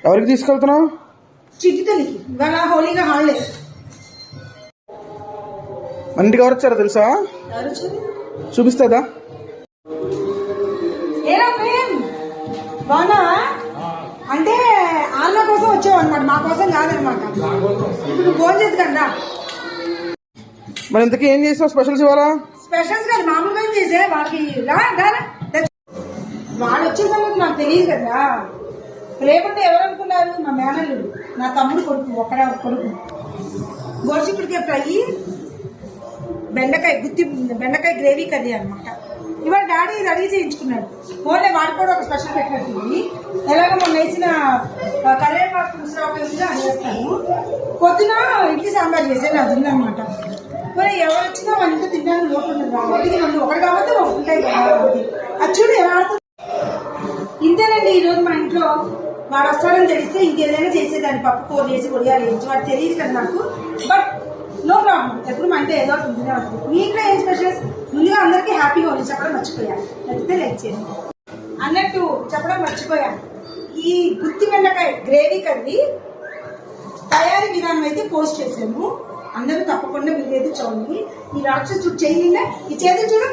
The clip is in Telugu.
ఎవరికి తీసుకెళ్తున్నావు? చిట్టి తల్లికి. ఇవాళ హోలీగా హాలిడే. మన ఇంటికి ఎవరు వచ్చారో తెలుసా? చూపిస్తుందా? ఏరా ప్రేమ్, బాగున్నావా? అంటే ఆళ్ళ కోసం వచ్చావు అనమాట, మా కోసం కాదనమాట. ఇప్పుడు ఫోన్ చేద్దు కదా. మరి ఇంతకీ ఏం చేసావు? స్పెషల్స్ ఇవ్వాలా? స్పెషల్స్ కాదు, మామూలుగా చేసే వాడికి. వాడు వచ్చే సంగతి నాకు తెలియదు కదా. రేపంటే ఎవరు అనుకున్నారు? మా మేనల్లుడు, నా తమ్ముడు కొడుకు, ఒక్కడ కొడుకు. గోరుచిక్కుడికాయ ఫ్రై, బెండకాయ గ్రేవీ కర్రీ అనమాట. ఇవాళ డాడీ ఇది అడిగి చేయించుకున్నాడు. ఫోన్లే వాడు కూడా ఒక స్పెషల్ పెట్టినట్టుంది. ఎలాగో మొన్న వేసిన కరివేపాకు పులుసు చేస్తాను. పొద్దున ఇడ్లీ సాంబార్ చేసేది అది ఉందన్నమాట. మరి ఎవరు వచ్చినా మన ఇంట్లో తినడానికి లోటు ఉండదు. ఒకటికి రెండు, ఒకటి కాబట్టి ఒకటి ఉంటాయి కదా. అది చూడు ఎలా ఆడుతుంది. ఇంతేనండి ఈరోజు మా ఇంట్లో. వాడు వస్తాడని తెలిస్తే ఇంకేదైనా చేసేదాన్ని, పప్పు కూర చేసి కొడియాలు వేయించి. వాడు తెలియదు కదా నాకు. బట్ నో ప్రాబ్లం, ఎప్పుడు మా ఇంట్లో ఏదో ఒకటి ఉంటూనే ఉంటుంది. మీ ఇంట్లో ఏం స్పెషల్స్? ముందుగా అందరికీ హ్యాపీ హోలీ చెప్పడం మర్చిపోయా. నచ్చితే లైక్ చేయండి. అన్నట్టు చెప్పడం మర్చిపోయా, ఈ గుత్తి బెండకాయ గ్రేవీ కర్రీ తయారీ విధానం అయితే పోస్ట్ చేశాను. అందరూ తప్పకుండా మీరైతే చూడండి. ఈ రాక్షసుడు చేయి, ఈ చేతి చూడు.